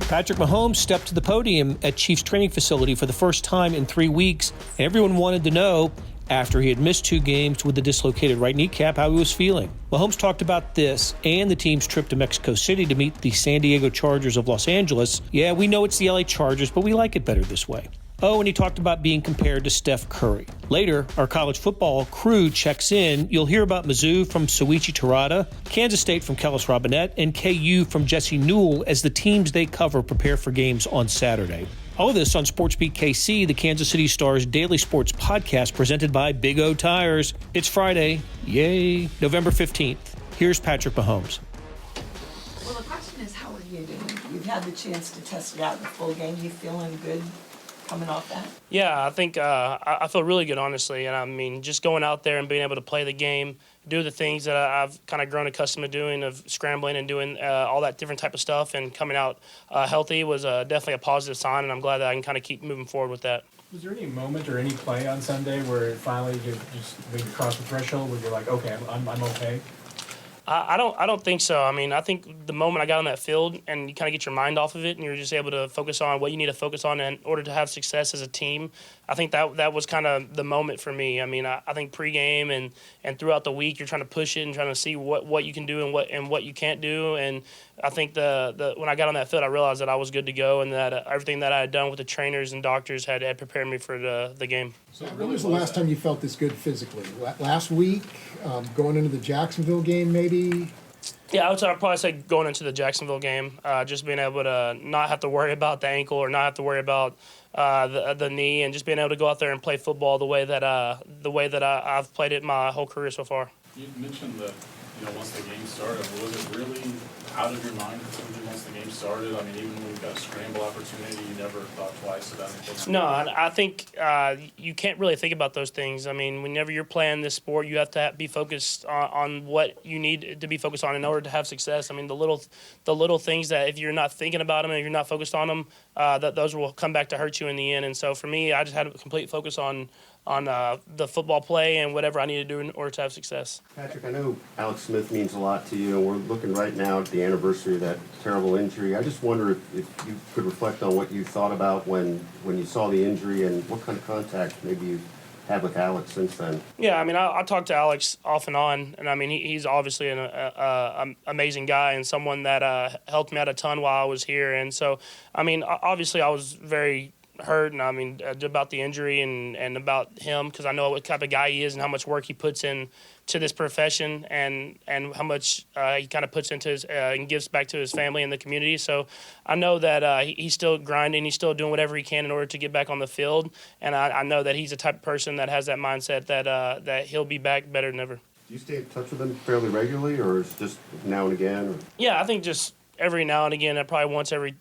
Patrick Mahomes stepped to the podium at Chiefs training facility for the first time in 3 weeks, and everyone wanted to know, after he had missed 2 games with a dislocated right kneecap, how he was feeling. Mahomes talked about this and the team's trip to Mexico City to meet the San Diego Chargers of Los Angeles. Yeah, we know it's the LA Chargers, but we like it better this way. Oh, and he talked about being compared to Steph Curry. Later, our college football crew checks in. You'll hear about Mizzou from Souichi Tereda, Kansas State from Kellis Robinett, and KU from Jesse Newell as the teams they cover prepare for games on Saturday. All of this on SportsBeat KC, the Kansas City Star's daily sports podcast presented by Big O Tires. It's Friday. Yay. November 15th. Here's Patrick Mahomes. Well, the question is, how are you doing? You've had the chance to test it out in the full game. You feeling good coming off that? Yeah, I think I feel really good, honestly. And I mean, just going out there and being able to play the game, do the things that I've kind of grown accustomed to doing, of scrambling and doing all that different type of stuff, and coming out healthy was definitely a positive sign, and I'm glad that I can kind of keep moving forward with that. Was there any moment or any play on Sunday where finally you just maybe crossed the threshold where you're like, okay, I'm okay? I don't think so. I mean, I think the moment I got on that field and you kind of get your mind off of it and you're just able to focus on what you need to focus on in order to have success as a team, I think that was kind of the moment for me. I mean, I think pregame and throughout the week you're trying to push it and trying to see what you can do and what you can't do. And I think when I got on that field, I realized that I was good to go and that everything that I had done with the trainers and doctors had prepared me for the game. So when was the last time you felt this good physically? Last week, going into the Jacksonville game, maybe? Yeah, I'd probably say going into the Jacksonville game, just being able to not have to worry about the ankle or not have to worry about the knee, and just being able to go out there and play football the way that I've played it my whole career so far. You mentioned that once the game started, was it really out of your mind once the game started? I mean, even when you got a scramble opportunity, you never thought twice about it? No, I think you can't really think about those things. I mean, whenever you're playing this sport, you have to be focused on what you need to be focused on in order to have success. I mean, the little things that if you're not thinking about them and if you're not focused on them, that those will come back to hurt you in the end. And so for me, I just had a complete focus on the football play and whatever I need to do in order to have success. Patrick, I know Alex Smith means a lot to you, and we're looking right now at the anniversary of that terrible injury. I just wonder if you could reflect on what you thought about when you saw the injury and what kind of contact maybe you had with Alex since then. Yeah, I mean, I talked to Alex off and on, and I mean, he's obviously an amazing guy and someone that helped me out a ton while I was here. And so, I mean, obviously I was very hurt, and I mean about the injury and about him, because I know what type of guy he is and how much work he puts in to this profession and how much he kind of puts into his and gives back to his family and the community. So I know that he's still grinding, he's still doing whatever he can in order to get back on the field, and I know that he's the type of person that has that mindset that he'll be back better than ever. Do you stay in touch with him fairly regularly, or is it just now and again? Or? Yeah, I think just every now and again, probably once every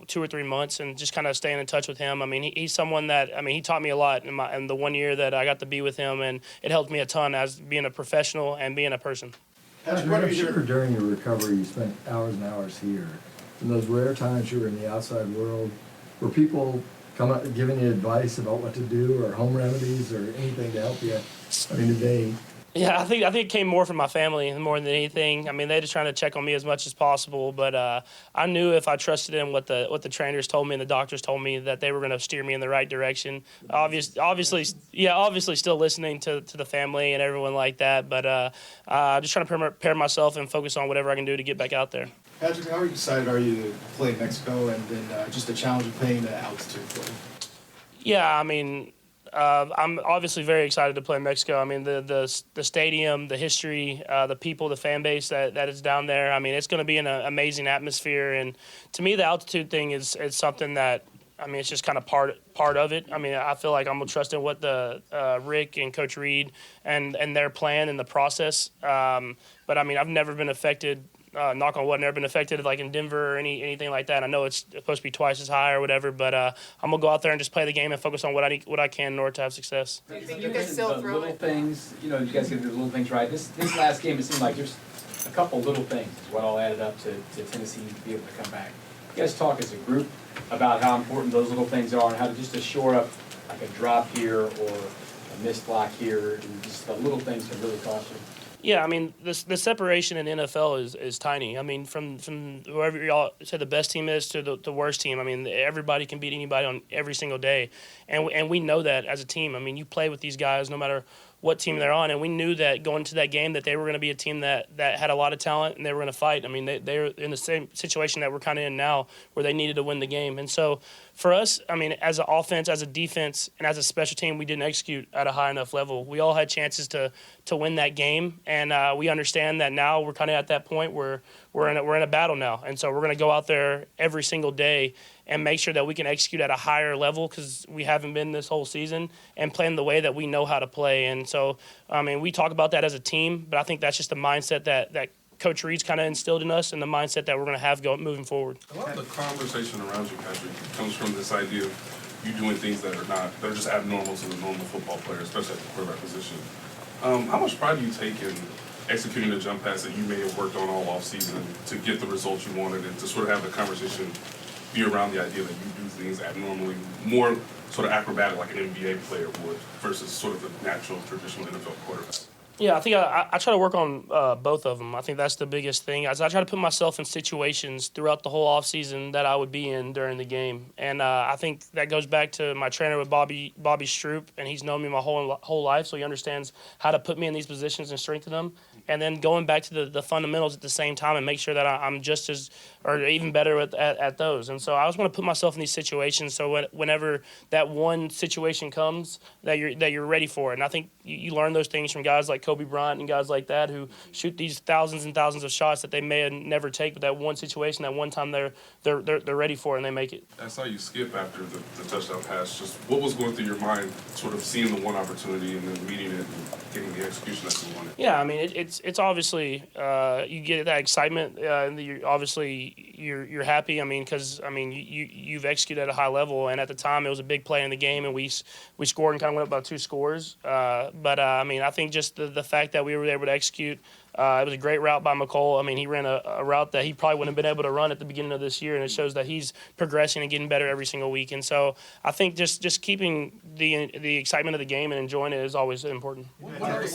2 or 3 months, and just kind of staying in touch with him. I mean, he's someone that, I mean, he taught me a lot in the 1 year that I got to be with him, and it helped me a ton as being a professional and being a person. I'm sure during your recovery you spent hours and hours here. In those rare times you were in the outside world, were people come up giving you advice about what to do or home remedies or anything to help you? I mean, today. Yeah, I think it came more from my family more than anything. I mean, they're just trying to check on me as much as possible. But I knew if I trusted in what the trainers told me and the doctors told me, that they were going to steer me in the right direction. Obviously, still listening to the family and everyone like that. But just trying to prepare myself and focus on whatever I can do to get back out there. Patrick, how excited are you to play in Mexico and then just the challenge of playing the altitude for you? Yeah, I mean, I'm obviously very excited to play in Mexico. I mean, the stadium, the history, the people, the fan base that is down there. I mean, it's going to be an amazing atmosphere. And to me, the altitude thing is something that, I mean, it's just kind of part of it. I mean, I feel like I'm going to trust in what the Rick and Coach Reed and their plan and the process. But, I mean, I've never been affected. Knock on wood, never been affected like in Denver or anything like that. I know it's supposed to be twice as high or whatever, but I'm gonna go out there and just play the game and focus on what I can in order to have success. Do you think you can still throw little things? You guys got to do the little things right. This last game, it seemed like there's a couple little things is what all added up to Tennessee to be able to come back. You guys talk as a group about how important those little things are and how to just to shore up like a drop here or a missed block here, and just the little things can really cost you. Yeah, I mean, the separation in the NFL is tiny. I mean, from whoever y'all say the best team is to the worst team, I mean, everybody can beat anybody on every single day. And we know that as a team. I mean, you play with these guys no matter what team they're on, and we knew that going to that game that they were going to be a team that had a lot of talent and they were going to fight. I mean, they were in the same situation that we're kind of in now where they needed to win the game. And so for us, I mean, as an offense, as a defense, and as a special team, we didn't execute at a high enough level. We all had chances to win that game, and we understand that now we're kind of at that point where we're in a battle now. And so we're going to go out there every single day and make sure that we can execute at a higher level because we haven't been this whole season, and playing the way that we know how to play. And so, I mean, we talk about that as a team, but I think that's just the mindset that Coach Reed's kind of instilled in us and the mindset that we're going to have moving forward. A lot of the conversation around you, Patrick, comes from this idea of you doing things that are just abnormal to the normal football player, especially at the quarterback position. How much pride do you take in executing the jump pass that you may have worked on all offseason to get the results you wanted, and to sort of have the conversation be around the idea that you do things abnormally, more sort of acrobatic like an NBA player would versus sort of the natural, traditional NFL quarterback? Yeah, I think I try to work on both of them. I think that's the biggest thing. As I try to put myself in situations throughout the whole offseason that I would be in during the game. And I think that goes back to my trainer with Bobby Stroop, and he's known me my whole life, so he understands how to put me in these positions and strengthen them. And then going back to the fundamentals at the same time and make sure that I'm just as or even better at those. And so I always want to put myself in these situations so whenever that one situation comes, that you're ready for it. And I think you learn those things from guys like Kobe Bryant and guys like that who shoot these thousands and thousands of shots that they may never take, but that one situation, that one time they're ready for it and they make it. I saw you skip after the touchdown pass. Just what was going through your mind, sort of seeing the one opportunity and then meeting it and getting the execution that you wanted? Yeah, I mean it's obviously you get that excitement. And you're happy. I mean, because you've executed at a high level, and at the time it was a big play in the game, and we scored and kind of went up by 2 scores. But I think just the fact that we were able to execute. It was a great route by McCole. I mean, he ran a route that he probably wouldn't have been able to run at the beginning of this year, and it shows that he's progressing and getting better every single week. And so I think just keeping the excitement of the game and enjoying it is always important. One other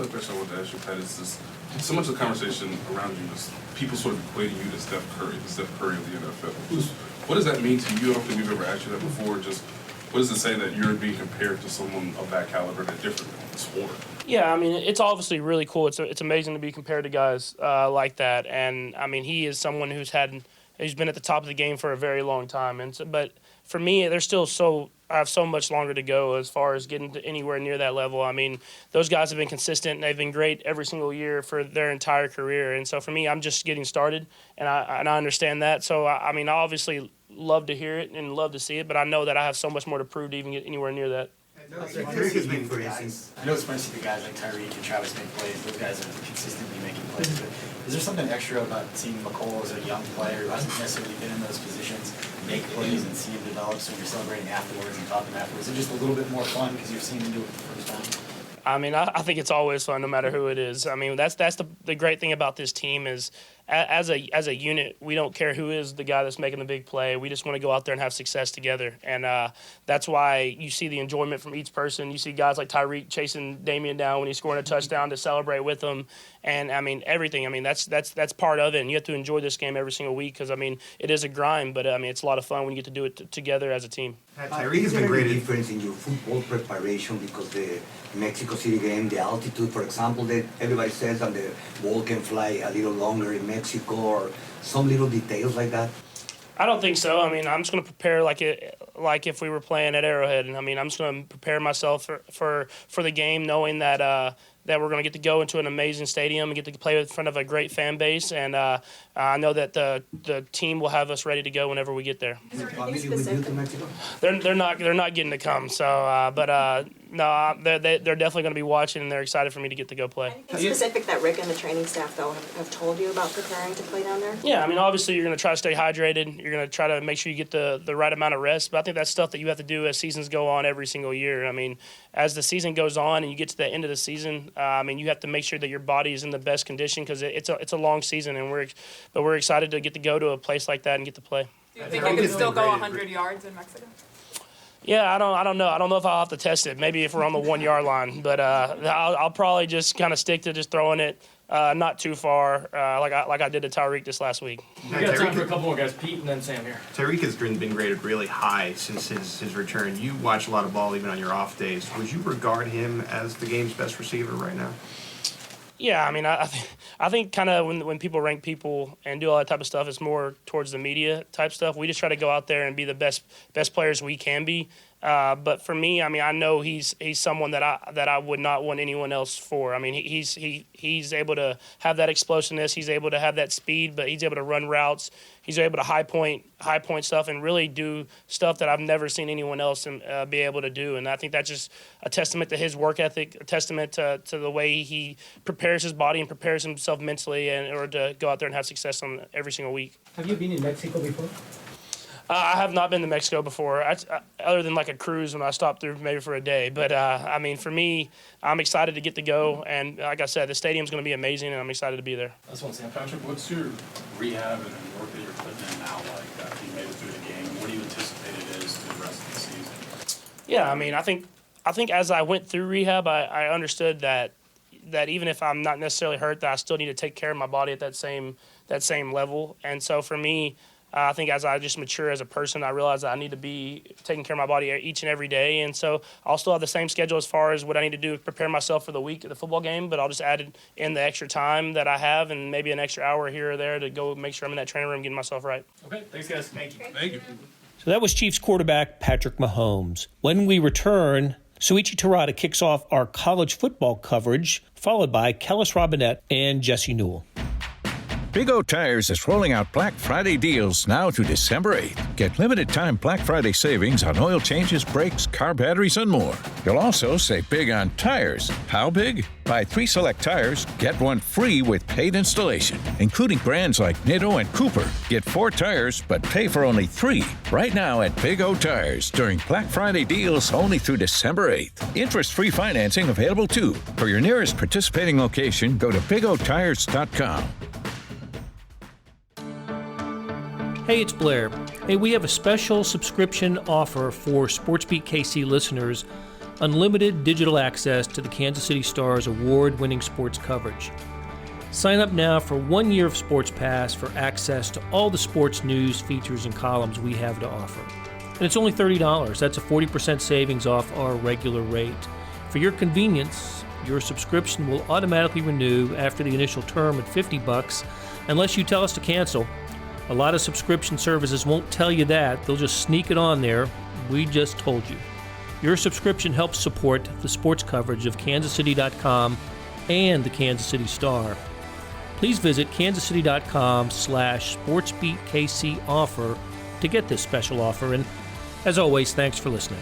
question I wanted to ask you, Pat, is this, so much of the conversation around you is people sort of equating you to Steph Curry, the Steph Curry of the NFL. What does that mean to you? I don't think we've ever asked you that before. Just what does it say that you're being compared to someone of that caliber in a different sport? Yeah, I mean, it's obviously really cool. It's amazing to be compared to guys like that. And, I mean, he is someone who's been at the top of the game for a very long time. And so, but for me, I have so much longer to go as far as getting to anywhere near that level. I mean, those guys have been consistent, and they've been great every single year for their entire career. And so for me, I'm just getting started, and I understand that. So, I mean, I obviously love to hear it and love to see it, but I know that I have so much more to prove to even get anywhere near that. Tyreek has been for instance. I know it's fun to see the guys like Tyreek and Travis make plays. Those guys are consistently making plays. But is there something extra about seeing McCole as a young player who hasn't necessarily been in those positions make plays and see him develop? So you're celebrating afterwards and talking afterwards. Is it just a little bit more fun because you're seeing him do it for the first time? I mean, I think it's always fun no matter who it is. I mean, that's the great thing about this team is as a unit, we don't care who is the guy that's making the big play. We just want to go out there and have success together. And that's why you see the enjoyment from each person. You see guys like Tyreek chasing Damian down when he's scoring a touchdown to celebrate with him. And, I mean, everything. I mean, that's part of it. And you have to enjoy this game every single week because, I mean, it is a grind. But, I mean, it's a lot of fun when you get to do it together as a team. Tyreek has been a great difference in your football preparation because the Mexico City game, the altitude, for example, that everybody says that the ball can fly a little longer in Mexico, or some little details like that? I don't think so. I mean, I'm just going to prepare like if we were playing at Arrowhead. And I mean, I'm just going to prepare myself for the game, knowing that we're going to get to go into an amazing stadium and get to play in front of a great fan base. And I know that the team will have us ready to go whenever we get there. Is there anything specific? They're not getting to come. So, no, they're definitely going to be watching, and they're excited for me to get to go play. Anything specific that Rick and the training staff though have told you about preparing to play down there? Yeah, I mean, obviously you're going to try to stay hydrated. You're going to try to make sure you get the right amount of rest. But I think that's stuff that you have to do as seasons go on every single year. I mean, as the season goes on and you get to the end of the season, I mean, you have to make sure that your body is in the best condition because it's a long season, and we're excited to get to go to a place like that and get to play. Do you think you can still go 100 yards in Mexico? Yeah, I don't know. I don't know if I'll have to test it. Maybe if we're on the 1 yard line, but I'll probably just kind of stick to just throwing it not too far, like I did to Tyreek this last week. We got time for a couple more guys. Pete and then Sam here. Tyreek has been graded really high since his return. You watch a lot of ball even on your off days. Would you regard him as the game's best receiver right now? Yeah, I mean, I think kind of when people rank people and do all that type of stuff, it's more towards the media type stuff. We just try to go out there and be the best players we can be. But for me, I mean, I know he's someone that I would not want anyone else for. I mean, he's able to have that explosiveness. He's able to have that speed, but he's able to run routes. He's able to high point stuff and really do stuff that I've never seen anyone else be able to do. And I think that's just a testament to his work ethic, a testament to the way he prepares his body and prepares himself mentally in order to go out there and have success on every single week. Have you been in Mexico before? I have not been to Mexico before, other than like a cruise when I stopped through maybe for a day. But, I mean, for me, I'm excited to get to go. And like I said, the stadium's going to be amazing, and I'm excited to be there. That's one, Sam. Patrick, what's your rehab and work that you're putting in now like after you made it through the game? What do you anticipate it is through the rest of the season? Yeah, I mean, I think as I went through rehab, I understood that even if I'm not necessarily hurt, that I still need to take care of my body at that same level. And so for me, I think as I just mature as a person, I realize that I need to be taking care of my body each and every day. And so I'll still have the same schedule as far as what I need to do to prepare myself for the week of the football game, but I'll just add in the extra time that I have and maybe an extra hour here or there to go make sure I'm in that training room getting myself right. Okay, thanks, guys. Thank you. Thank you. So that was Chiefs quarterback Patrick Mahomes. When we return, Souichi Tereda kicks off our college football coverage, followed by Kellis, Robinett, and Jesse Newell. Big O Tires is rolling out Black Friday deals now to December 8th. Get limited-time Black Friday savings on oil changes, brakes, car batteries, and more. You'll also save big on tires. How big? Buy 3 select tires, get 1 free with paid installation, including brands like Nitto and Cooper. Get 4 tires, but pay for only 3. Right now at Big O Tires during Black Friday deals only through December 8th. Interest-free financing available too. For your nearest participating location, go to bigotires.com. Hey, it's Blair. Hey, we have a special subscription offer for SportsBeat KC listeners, unlimited digital access to the Kansas City Star's award-winning sports coverage. Sign up now for 1 year of Sports Pass for access to all the sports news, features, and columns we have to offer. And it's only $30. That's a 40% savings off our regular rate. For your convenience, your subscription will automatically renew after the initial term at $50 unless you tell us to cancel. A lot of subscription services won't tell you that. They'll just sneak it on there. We just told you. Your subscription helps support the sports coverage of kansascity.com and the Kansas City Star. Please visit kansascity.com/sportsbeatkc offer to get this special offer. And as always, thanks for listening.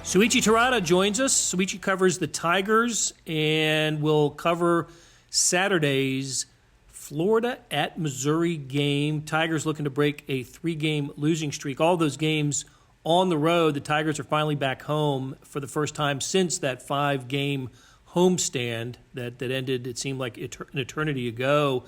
Souichi Tereda joins us. Souichi covers the Tigers and will cover Saturday's Florida at Missouri game. Tigers looking to break a 3-game losing streak. All those games on the road. The Tigers are finally back home for the first time since that 5-game homestand that ended, it seemed like an eternity ago.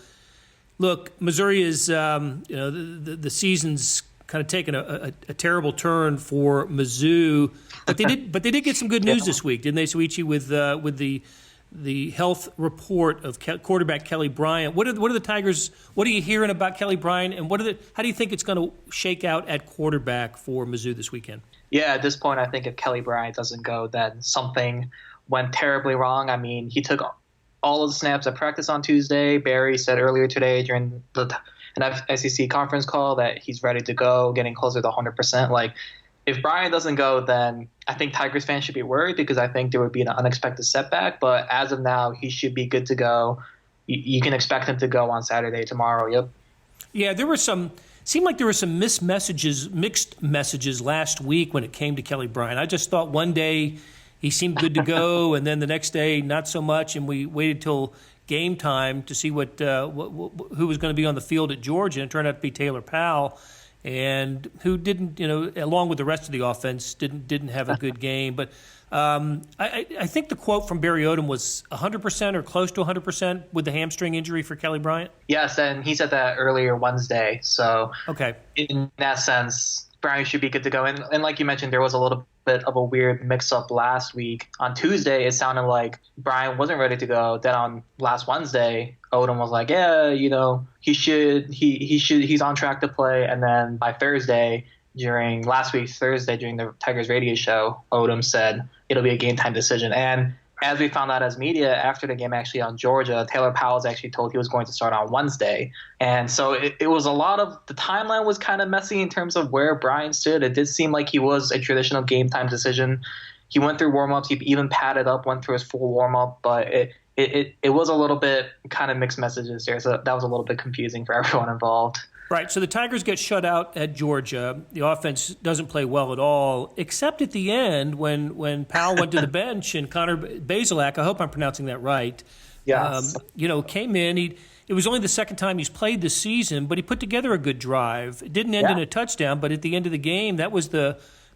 Look, Missouri is, the season's kind of taken a terrible turn for Mizzou, but they did get some good news this week, didn't they, Souichi, with the health report of quarterback Kelly Bryant. What are the Tigers? What are you hearing about Kelly Bryant, and how do you think it's going to shake out at quarterback for Mizzou this weekend? Yeah, at this point, I think if Kelly Bryant doesn't go, then something went terribly wrong. I mean, he took all of the snaps at practice on Tuesday. Barry said earlier today during an SEC conference call that he's ready to go, getting closer to 100%. Like, if Bryant doesn't go, then I think Tigers fans should be worried because I think there would be an unexpected setback. But as of now, he should be good to go. You can expect him to go on Saturday, tomorrow. Yep. Yeah, seemed like there were some mixed messages last week when it came to Kelly Bryant. I just thought one day he seemed good to go, and then the next day not so much, and we waited till game time to see who was going to be on the field at Georgia, and it turned out to be Taylor Powell. And who didn't, along with the rest of the offense, didn't have a good game. But I think the quote from Barry Odom was 100% or close to 100% with the hamstring injury for Kelly Bryant. Yes, and he said that earlier Wednesday. So okay, in that sense, Brian should be good to go. And like you mentioned, there was a little bit of a weird mix-up last week. On Tuesday, it sounded like Brian wasn't ready to go. Then on last Wednesday, Odom was like, yeah, he's on track to play. And then by Thursday, last week's Thursday, during the Tigers radio show, Odom said it'll be a game-time decision. And as we found out as media after the game actually on Georgia, Taylor Powell's actually told he was going to start on Wednesday. And so it was a lot of – the timeline was kind of messy in terms of where Brian stood. It did seem like he was a traditional game-time decision. He went through warm-ups. He even padded up, went through his full warm-up. But it was a little bit kind of mixed messages there. So that was a little bit confusing for everyone involved. Right, so the Tigers get shut out at Georgia. The offense doesn't play well at all, except at the end when Powell went to the bench and Connor Bazelak, I hope I'm pronouncing that right, yes. Came in. It was only the second time he's played this season, but he put together a good drive. It didn't end in a touchdown, but at the end of the game, that was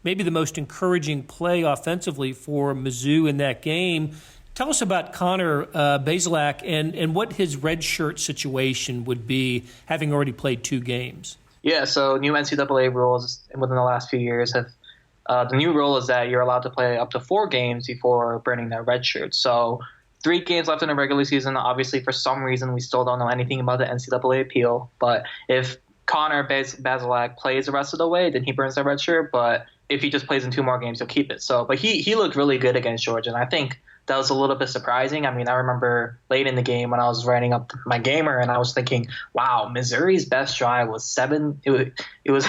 maybe the most encouraging play offensively for Mizzou in that game. Tell us about Connor Bazelak and what his redshirt situation would be, having already played 2 games. Yeah, so new NCAA rules within the last few years have the new rule is that you're allowed to play up to 4 games before burning that red shirt. So 3 games left in the regular season. Obviously, for some reason, we still don't know anything about the NCAA appeal. But if Connor Bazelak plays the rest of the way, then he burns that red shirt. But if he just plays in 2 more games, he'll keep it. But he looked really good against Georgia, and I think that was a little bit surprising. I mean, I remember late in the game when I was writing up my gamer and I was thinking, wow, Missouri's best drive was 7. It was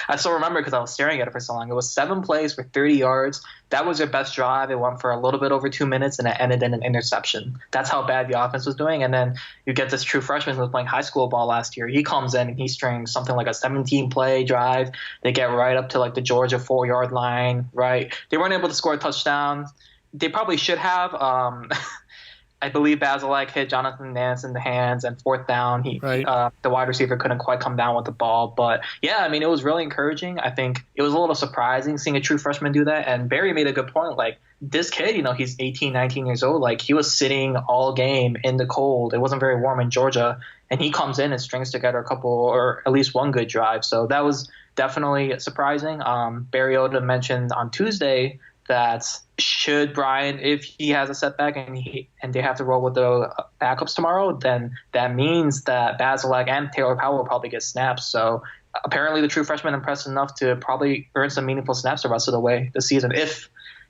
I still remember because I was staring at it for so long. It was 7 plays for 30 yards. That was their best drive. It went for a little bit over 2 minutes and it ended in an interception. That's how bad the offense was doing. And then you get this true freshman who was playing high school ball last year. He comes in and he strings something like a 17-play drive. They get right up to like the Georgia 4-yard line, right? They weren't able to score a touchdown. They probably should have. I believe Bazelak hit Jonathan Nance in the hands, and 4th down, the wide receiver couldn't quite come down with the ball. But, yeah, I mean, it was really encouraging. I think it was a little surprising seeing a true freshman do that. And Barry made a good point. Like, this kid, he's 18, 19 years old. Like, he was sitting all game in the cold. It wasn't very warm in Georgia. And he comes in and strings together a couple or at least one good drive. So that was definitely surprising. Barry Odom mentioned on Tuesday that should Brian, if he has a setback and they have to roll with the backups tomorrow, then that means that Bazelak and Taylor Powell will probably get snaps. So apparently the true freshman impressed enough to probably earn some meaningful snaps the rest of the way this season,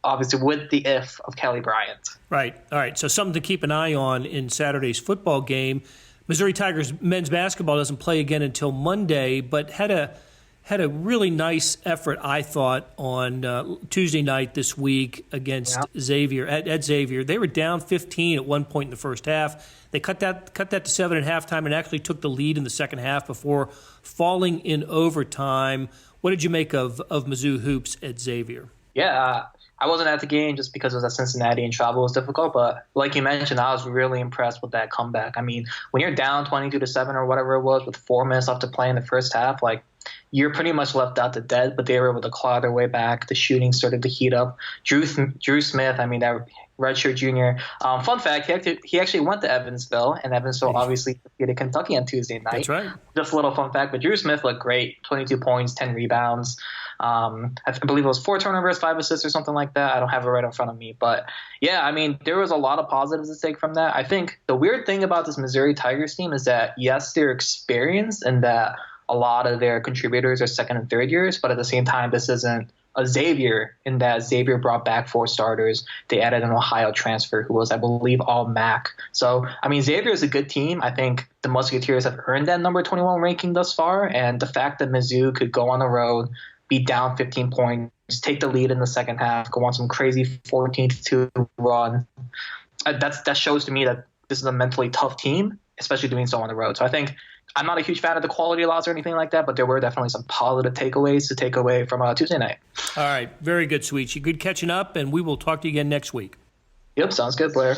obviously with the if of Kelly Bryant. Right. All right. So something to keep an eye on in Saturday's football game. Missouri Tigers men's basketball doesn't play again until Monday, but had a really nice effort, I thought, on Tuesday night this week against Xavier at Xavier. They were down 15 at one point in the first half. They cut that to 7 at halftime and actually took the lead in the second half before falling in overtime. What did you make of Mizzou hoops at Xavier? Yeah, I wasn't at the game just because it was at Cincinnati and travel was difficult. But like you mentioned, I was really impressed with that comeback. I mean, when you're down 22-7 or whatever it was with 4 minutes left to play in the first half, like, you're pretty much left out to dead, but they were able to claw their way back. The shooting started to heat up. Drew Smith, I mean, that redshirt junior. Fun fact, he actually went to Evansville, and Evansville obviously defeated Kentucky on Tuesday night. That's right. Just a little fun fact, but Drew Smith looked great. 22 points, 10 rebounds. I believe it was 4 turnovers, 5 assists or something like that. I don't have it right in front of me. But, yeah, I mean, there was a lot of positives to take from that. I think the weird thing about this Missouri Tigers team is that, yes, they're experienced and that a lot of their contributors are 2nd and 3rd years, but at the same time, this isn't a Xavier in that Xavier brought back 4 starters. They added an Ohio transfer who was, I believe, all MAC. So, I mean, Xavier is a good team. I think the Musketeers have earned that number 21 ranking thus far, and the fact that Mizzou could go on the road, be down 15 points, take the lead in the second half, go on some crazy 14-2 run, that shows to me that this is a mentally tough team, especially doing so on the road. So I think I'm not a huge fan of the quality loss or anything like that, but there were definitely some positive takeaways to take away from Tuesday night. All right. Very good, Souichi. Good catching up, and we will talk to you again next week. Yep. Sounds good, Blair.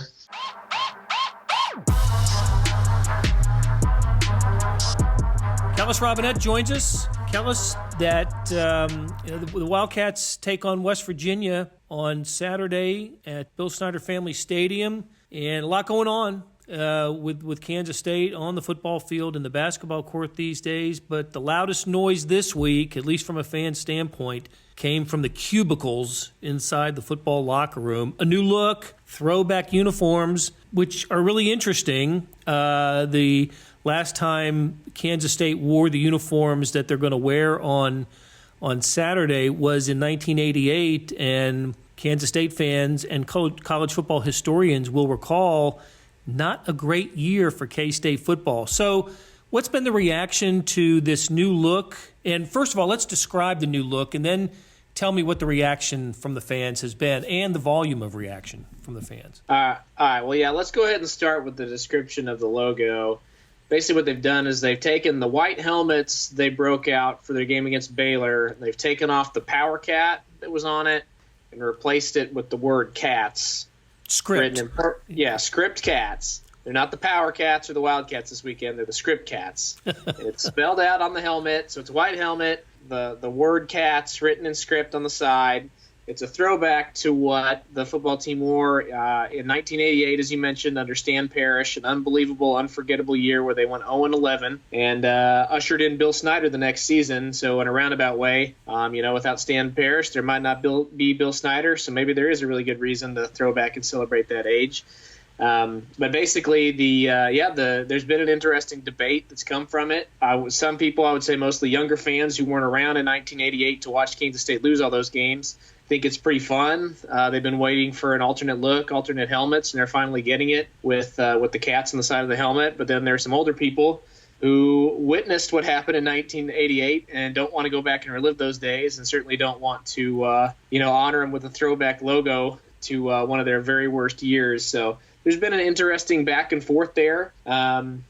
Kellis Robinett joins us. Kellis, the Wildcats take on West Virginia on Saturday at Bill Snyder Family Stadium, and a lot going on. with Kansas State on the football field and the basketball court these days, but the loudest noise this week, at least from a fan standpoint, came from the cubicles inside the football locker room. A new look, throwback uniforms, which are really interesting. The last time Kansas State wore the uniforms that they're going to wear on Saturday was in 1988, and Kansas State fans and college football historians will recall not a great year for K-State football. So what's been the reaction to this new look? And first of all, let's describe the new look, and then tell me what the reaction from the fans has been and the volume of reaction from the fans. All right. Well, yeah, let's go ahead and start with the description of the logo. Basically what they've done is they've taken the white helmets they broke out for their game against Baylor. They've taken off the Power Cat that was on it and replaced it with the word Cats. Script. Script Cats. They're not the Power Cats or the Wildcats this weekend. They're the Script Cats. It's spelled out on the helmet, so it's a white helmet. The word Cats written in script on the side. It's a throwback to what the football team wore in 1988, as you mentioned, under Stan Parrish, an unbelievable, unforgettable year where they went 0-11 and ushered in Bill Snyder the next season. So in a roundabout way, without Stan Parrish, there might not be Bill Snyder. So maybe there is a really good reason to throw back and celebrate that age. But basically, there's been an interesting debate that's come from it. Some people, I would say mostly younger fans who weren't around in 1988 to watch Kansas State lose all those games, think it's pretty fun. They've been waiting for an alternate look, alternate helmets, and they're finally getting it with the cats on the side of the helmet. But then there's some older people who witnessed what happened in 1988 and don't want to go back and relive those days, and certainly don't want to honor them with a throwback logo to one of their very worst years. So there's been an interesting back and forth there.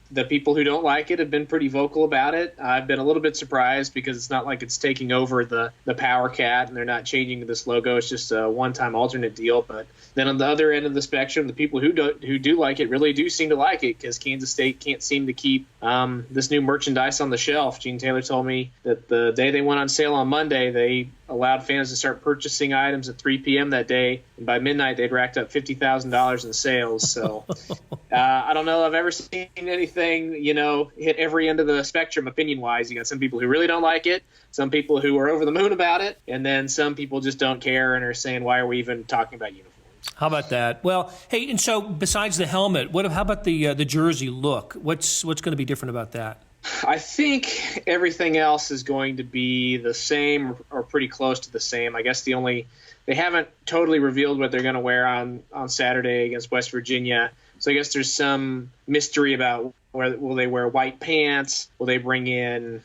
The people who don't like it have been pretty vocal about it. I've been a little bit surprised because it's not like it's taking over the Power Cat and they're not changing this logo. It's just a one-time alternate deal. But then on the other end of the spectrum, the people who do like it really do seem to like it because Kansas State can't seem to keep this new merchandise on the shelf. Gene Taylor told me that the day they went on sale on Monday, they allowed fans to start purchasing items at 3 p.m. that day. And by midnight, they'd racked up $50,000 in sales. So I don't know if I've ever seen anything, hit every end of the spectrum opinion-wise. You got some people who really don't like it, some people who are over the moon about it, and then some people just don't care and are saying, why are we even talking about uniforms? How about that? Well, hey, and so besides the helmet, how about the jersey look? What's going to be different about that? I think everything else is going to be the same or pretty close to the same. I guess they haven't totally revealed what they're going to wear on Saturday against West Virginia. So I guess there's some mystery about will they wear white pants? Will they bring in,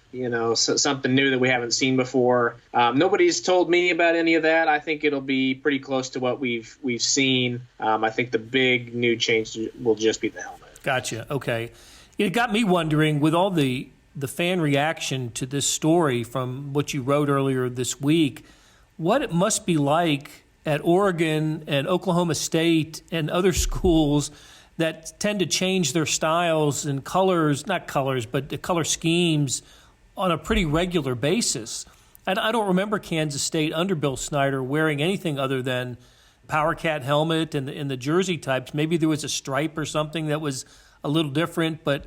something new that we haven't seen before? Nobody's told me about any of that. I think it'll be pretty close to what we've seen. I think the big new change will just be the helmet. Gotcha. Okay. It got me wondering, with all the fan reaction to this story from what you wrote earlier this week, what it must be like at Oregon and Oklahoma State and other schools that tend to change their styles and not colors, but the color schemes on a pretty regular basis. And I don't remember Kansas State under Bill Snyder wearing anything other than Power Cat helmet and the jersey types. Maybe there was a stripe or something that was a little different, but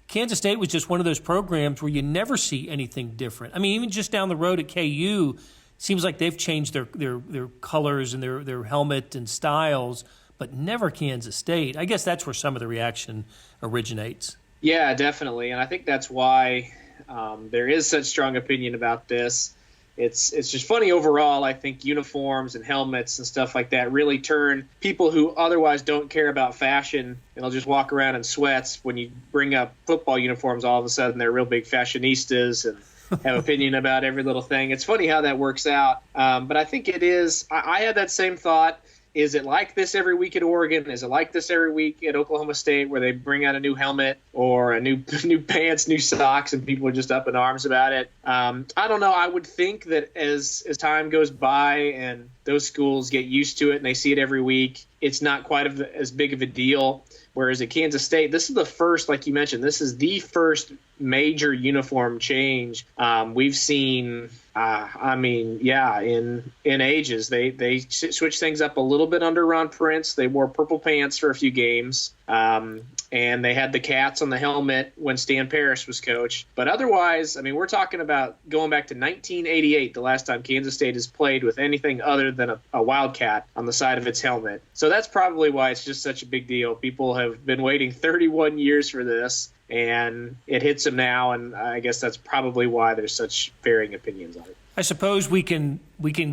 Kansas State was just one of those programs where you never see anything different. I mean, even just down the road at KU, seems like they've changed their colors and their helmet and styles, but never Kansas State. I guess that's where some of the reaction originates. Yeah, definitely, and I think that's why there is such strong opinion about this. It's just funny overall. I think uniforms and helmets and stuff like that really turn people who otherwise don't care about fashion and they'll just walk around in sweats. When you bring up football uniforms, all of a sudden they're real big fashionistas and have opinion about every little thing. It's funny how that works out. But I think it is. I had that same thought. Is it like this every week at Oregon? Is it like this every week at Oklahoma State where they bring out a new helmet or a new pants, new socks, and people are just up in arms about it? I don't know. I would think that as time goes by and those schools get used to it and they see it every week, it's not quite as big of a deal. Whereas at Kansas State, this is the first, like you mentioned, this is the first major uniform change we've seen. In ages. They switched things up a little bit under Ron Prince. They wore purple pants for a few games, and they had the cats on the helmet when Stan Parrish was coach. But otherwise, we're talking about going back to 1988, the last time Kansas State has played with anything other than a Wildcat on the side of its helmet. So that's probably why it's just such a big deal. People have been waiting 31 years for this, and it hits them now, and I guess that's probably why there's such varying opinions on it. I suppose we can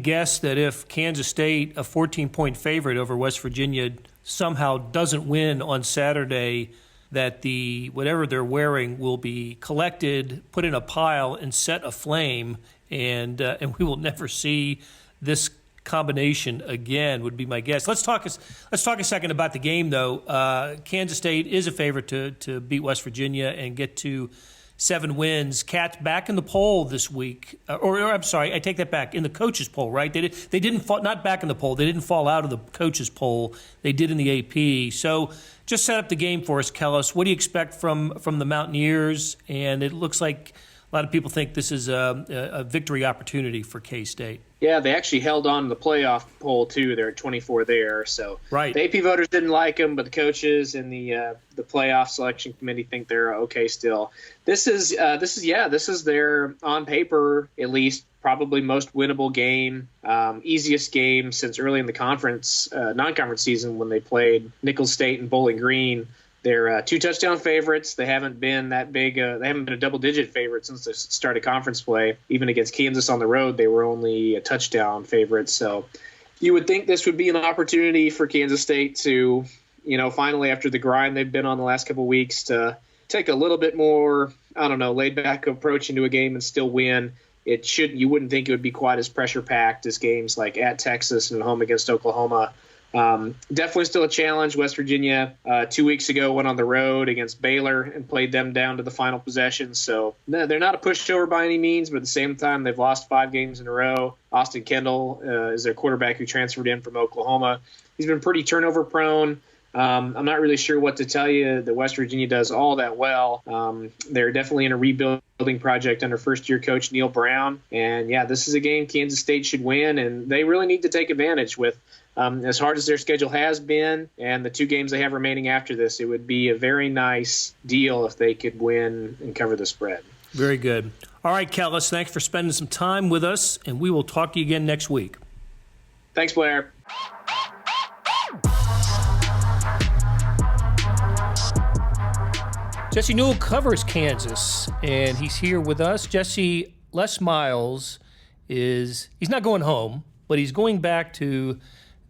guess that if Kansas State, a 14-point favorite over West Virginia, somehow doesn't win on Saturday, that the whatever they're wearing will be collected, put in a pile, and set aflame, and we will never see this combination again, would be my guess. Let's talk a second about the game, though. Kansas State is a favorite to beat West Virginia and get to 7 wins. Cats back in the poll this week, or I'm sorry, I take that back. In the coaches poll, right? They didn't fall, not back in the poll. They didn't fall out of the coaches poll. They did in the AP. So just set up the game for us, Kellis. What do you expect from the Mountaineers? And it looks like a lot of people think this is a victory opportunity for K-State. Yeah, they actually held on to the playoff poll too. They're at 24 there. So right. The AP voters didn't like them, but the coaches and the playoff selection committee think they're okay still. This is their, on paper at least, probably most winnable game, easiest game since early in the non-conference season when they played Nicholls State and Bowling Green. They're 2-touchdown favorites. They haven't been that big. They haven't been a double-digit favorite since they started conference play. Even against Kansas on the road, they were only a touchdown favorite. So you would think this would be an opportunity for Kansas State to, finally after the grind they've been on the last couple of weeks, to take a little bit more, laid-back approach into a game and still win. You wouldn't think it would be quite as pressure-packed as games like at Texas and home against Oklahoma. Definitely still a challenge. West Virginia 2 weeks ago went on the road against Baylor and played them down to the final possession. So they're not a pushover by any means, but at the same time, they've lost 5 games in a row. Austin Kendall is their quarterback who transferred in from Oklahoma. He's been pretty turnover prone. I'm not really sure what to tell you that West Virginia does all that well. They're definitely in a rebuilding project under first-year coach Neil Brown. And, yeah, this is a game Kansas State should win, and they really need to take advantage with as hard as their schedule has been and the 2 games they have remaining after this. It would be a very nice deal if they could win and cover the spread. Very good. All right, Kellis, thanks for spending some time with us, and we will talk to you again next week. Thanks, Blair. Jesse Newell covers Kansas, and he's here with us. Jesse, Les Miles he's not going home, but he's going back to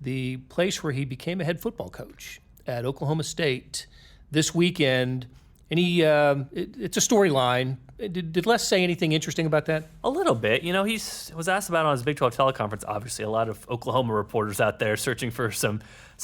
the place where he became a head football coach at Oklahoma State this weekend. And it's a storyline. Did Les say anything interesting about that? A little bit. He was asked about it on his Big 12 teleconference. Obviously, a lot of Oklahoma reporters out there searching for some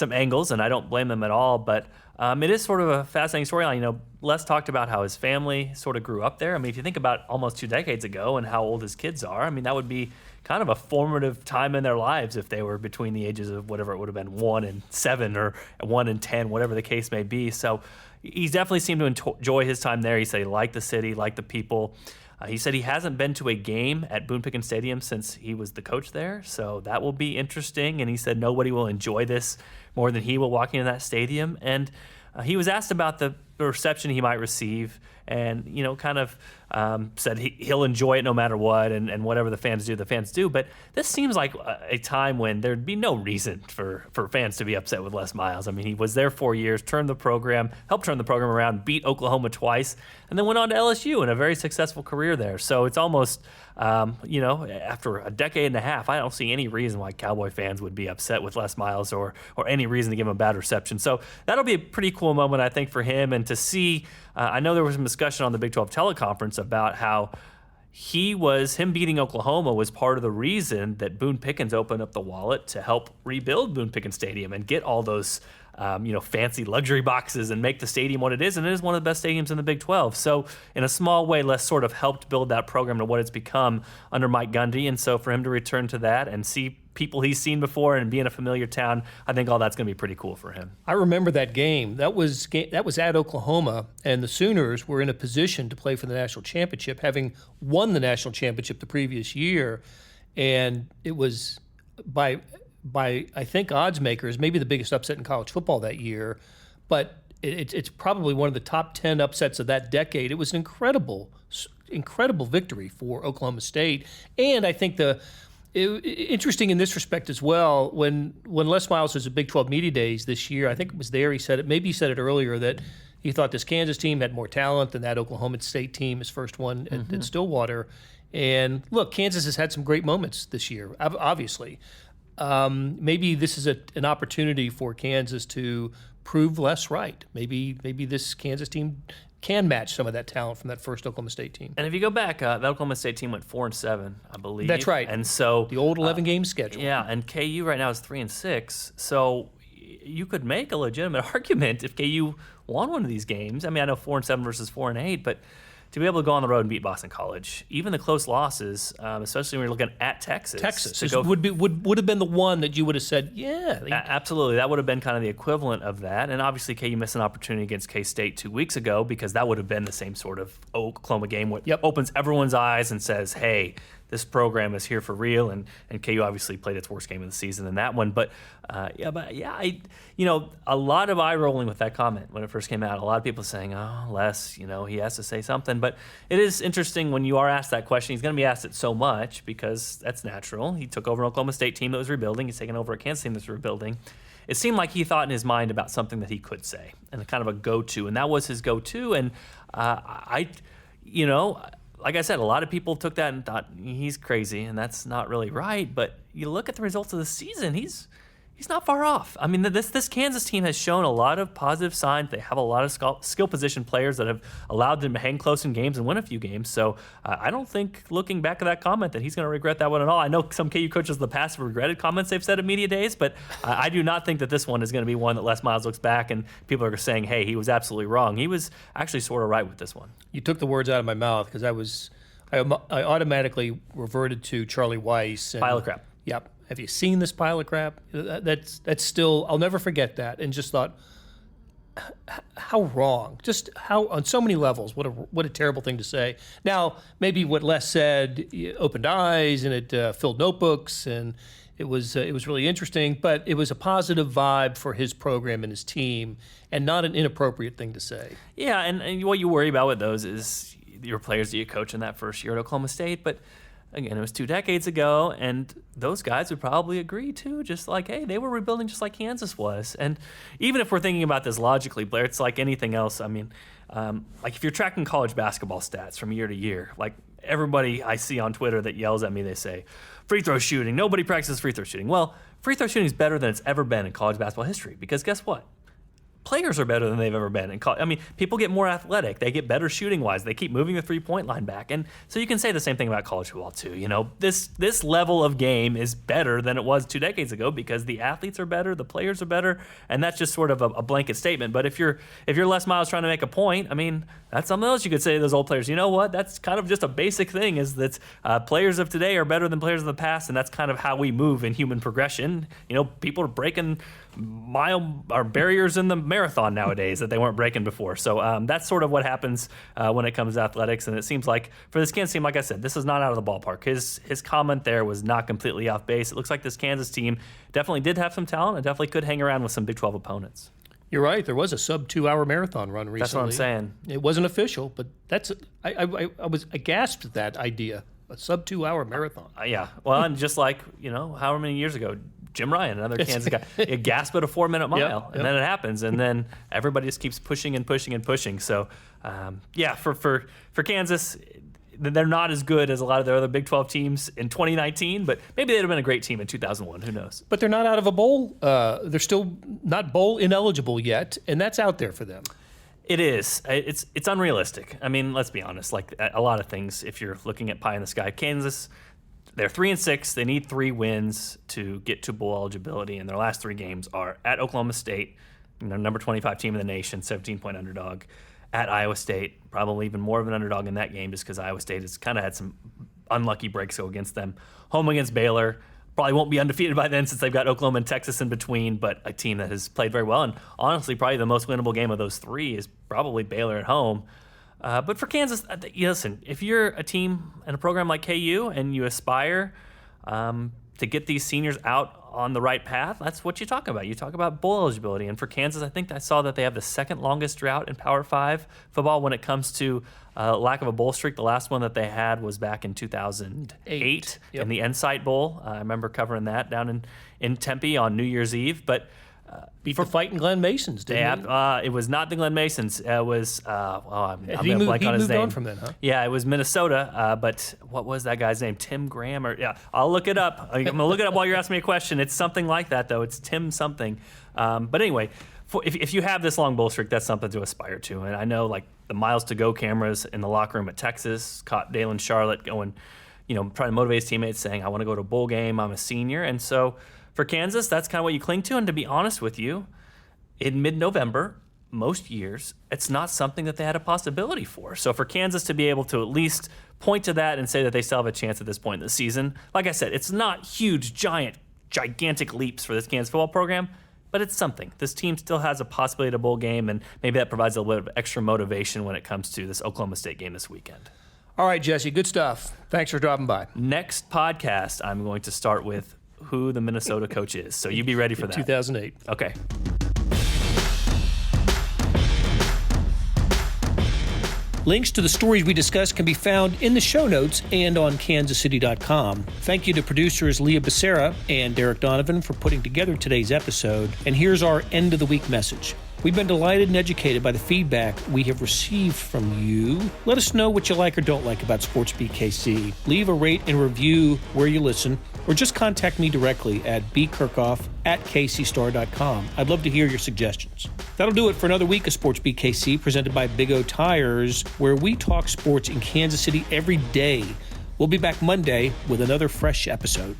angles, and I don't blame them at all. But it is sort of a fascinating storyline. Les talked about how his family sort of grew up there. If you think about almost 2 decades ago and how old his kids are, that would be kind of a formative time in their lives if they were between the ages of whatever it would have been, 1 and 7 or 1 and 10, whatever the case may be. So he's definitely seemed to enjoy his time there. He said he liked the city, liked the people. He said he hasn't been to a game at Boone Pickens Stadium since he was the coach there, so that will be interesting. And he said nobody will enjoy this more than he will walking in that stadium. And he was asked about the reception he might receive, and said he'll enjoy it no matter what, and whatever the fans do. But this seems like a time when there'd be no reason for fans to be upset with Les Miles. He was there 4 years, helped turn the program around, beat Oklahoma twice, and then went on to LSU in a very successful career there. So it's almost, after a decade and a half, I don't see any reason why Cowboy fans would be upset with Les Miles or any reason to give him a bad reception. So that'll be a pretty cool moment, I think, for him. And to see, I know there was some discussion on the Big 12 teleconference about how him beating Oklahoma was part of the reason that Boone Pickens opened up the wallet to help rebuild Boone Pickens Stadium and get all those fancy luxury boxes and make the stadium what it is. And it is one of the best stadiums in the Big 12. So in a small way, Les sort of helped build that program to what it's become under Mike Gundy. And so for him to return to that and see people he's seen before and being a familiar town, I think all that's going to be pretty cool for him. I remember that game. That was at Oklahoma, and the Sooners were in a position to play for the national championship, having won the national championship the previous year, and it was by I think odds makers maybe the biggest upset in college football that year, but it's probably one of the top 10 upsets of that decade. It was an incredible victory for Oklahoma State, and I think interesting in this respect as well, when Les Miles was at Big 12 Media Days this year, I think it was there he said it, maybe he said it earlier, that he thought this Kansas team had more talent than that Oklahoma State team, his first one at Stillwater. And look, Kansas has had some great moments this year, obviously. Maybe this is an opportunity for Kansas to prove Les right. Maybe this Kansas team can match some of that talent from that first Oklahoma State team. And if you go back, that Oklahoma State team went 4-7, I believe. That's right. And so the old 11-game schedule. Yeah, and KU right now is 3-6. So you could make a legitimate argument if KU won one of these games. I mean, I know 4-7 versus 4-8, but to be able to go on the road and beat Boston College, even the close losses, especially when you're looking at Texas. Would have been the one that you would have said, yeah. Absolutely. That would have been kind of the equivalent of that. And obviously KU missed an opportunity against K-State 2 weeks ago because that would have been the same sort of Oklahoma game what opens everyone's eyes and says, hey, this program is here for real, and KU obviously played its worst game of the season in that one. But a lot of eye rolling with that comment when it first came out. A lot of people saying, "Oh, Les, he has to say something." But it is interesting when you are asked that question. He's going to be asked it so much because that's natural. He took over an Oklahoma State team that was rebuilding. He's taken over a Kansas team that's rebuilding. It seemed like he thought in his mind about something that he could say and kind of a go-to, and that was his go-to. And like I said, a lot of people took that and thought he's crazy, and that's not really right. But you look at the results of the season, he's not far off. I mean, this Kansas team has shown a lot of positive signs. They have a lot of skill position players that have allowed them to hang close in games and win a few games. So I don't think, looking back at that comment, that he's going to regret that one at all. I know some KU coaches in the past have regretted comments they've said at media days, but I do not think that this one is going to be one that Les Miles looks back and people are saying, hey, he was absolutely wrong. He was actually sort of right with this one. You took the words out of my mouth because I automatically reverted to Charlie Weiss. Pile of crap. Yep. Have you seen this pile of crap? That's still, I'll never forget that. And just thought, how wrong. Just how, on so many levels, what a terrible thing to say. Now, maybe what Les said opened eyes and it filled notebooks and it was really interesting, but it was a positive vibe for his program and his team and not an inappropriate thing to say. Yeah, and what you worry about with those is your players that you coach in that first year at Oklahoma State, but again, it was 2 decades ago, and those guys would probably agree too, just like, hey, they were rebuilding just like Kansas was. And even if we're thinking about this logically, Blair, it's like anything else. I mean, like if you're tracking college basketball stats from year to year, like everybody I see on Twitter that yells at me, they say, free throw shooting, nobody practices free throw shooting. Well, free throw shooting is better than it's ever been in college basketball history, because guess what? Players are better than they've ever been. I mean, people get more athletic. They get better shooting-wise. They keep moving the three-point line back. And so you can say the same thing about college football, too. This level of game is better than it was 2 decades ago because the athletes are better, the players are better, and that's just sort of a blanket statement. But if you're Les Miles trying to make a point, I mean, that's something else you could say to those old players. You know what? That's kind of just a basic thing, is that players of today are better than players of the past, and that's kind of how we move in human progression. People are breaking barriers in the marathon nowadays that they weren't breaking before. So that's sort of what happens when it comes to athletics. And it seems like for this Kansas team, like I said, this is not out of the ballpark. His comment there was not completely off base. It looks like this Kansas team definitely did have some talent and definitely could hang around with some Big 12 opponents. You're right. There was a sub 2-hour marathon run recently. That's what I'm saying. It wasn't official, but I was aghast at that idea. A sub 2-hour marathon. Yeah. Well, and just like, however many years ago, Jim Ryan, another Kansas guy, you gasp at a 4-minute mile, and then it happens, and then everybody just keeps pushing and pushing and pushing. So, for Kansas, they're not as good as a lot of their other Big 12 teams in 2019, but maybe they'd have been a great team in 2001. Who knows? But they're not out of a bowl. They're still not bowl ineligible yet, and that's out there for them. It is. It's unrealistic. I mean, let's be honest. Like a lot of things, if you're looking at pie in the sky, Kansas, they're 3-6. They need 3 wins to get to bowl eligibility, and their last 3 games are at Oklahoma State, number 25 team in the nation, 17-point underdog. At Iowa State, probably even more of an underdog in that game, just because Iowa State has kind of had some unlucky breaks go against them. Home against Baylor, probably won't be undefeated by then since they've got Oklahoma and Texas in between, but a team that has played very well. And honestly, probably the most winnable game of those three is probably Baylor at home. But for Kansas, listen, if you're a team and a program like KU and you aspire to get these seniors out on the right path, that's what you talk about. You talk about bowl eligibility. And for Kansas, I think I saw that they have the second longest drought in Power 5 football when it comes to lack of a bowl streak. The last one that they had was back in 2008 in the Insight Bowl. I remember covering that down in Tempe on New Year's Eve. But beat the fighting Glenn Masons, didn't it was not the Glenn Masons. It was, I'm going to blank on his name. He moved on from then, huh? Yeah, it was Minnesota. But what was that guy's name? Tim Graham? I'll look it up. I'm going to look it up while you're asking me a question. It's something like that, though. It's Tim something. But anyway, if you have this long bowl streak, that's something to aspire to. And I know, like, the miles to go cameras in the locker room at Texas caught Dalen Charlotte going, trying to motivate his teammates, saying, I want to go to a bowl game. I'm a senior. And so for Kansas, that's kind of what you cling to. And to be honest with you, in mid-November, most years, it's not something that they had a possibility for. So for Kansas to be able to at least point to that and say that they still have a chance at this point in the season, like I said, it's not huge, gigantic leaps for this Kansas football program, but it's something. This team still has a possibility at a bowl game, and maybe that provides a little bit of extra motivation when it comes to this Oklahoma State game this weekend. All right, Jesse, good stuff. Thanks for dropping by. Next podcast, I'm going to start with who the Minnesota coach is. So you be ready for that. 2008. Okay. Links to the stories we discussed can be found in the show notes and on kansascity.com. Thank you to producers Leah Becerra and Derek Donovan for putting together today's episode. And here's our end of the week message. We've been delighted and educated by the feedback we have received from you. Let us know what you like or don't like about Sports BKC. Leave a rate and review where you listen, or just contact me directly at bkirkhoff@kcstar.com. I'd love to hear your suggestions. That'll do it for another week of Sports BKC, presented by Big O Tires, where we talk sports in Kansas City every day. We'll be back Monday with another fresh episode.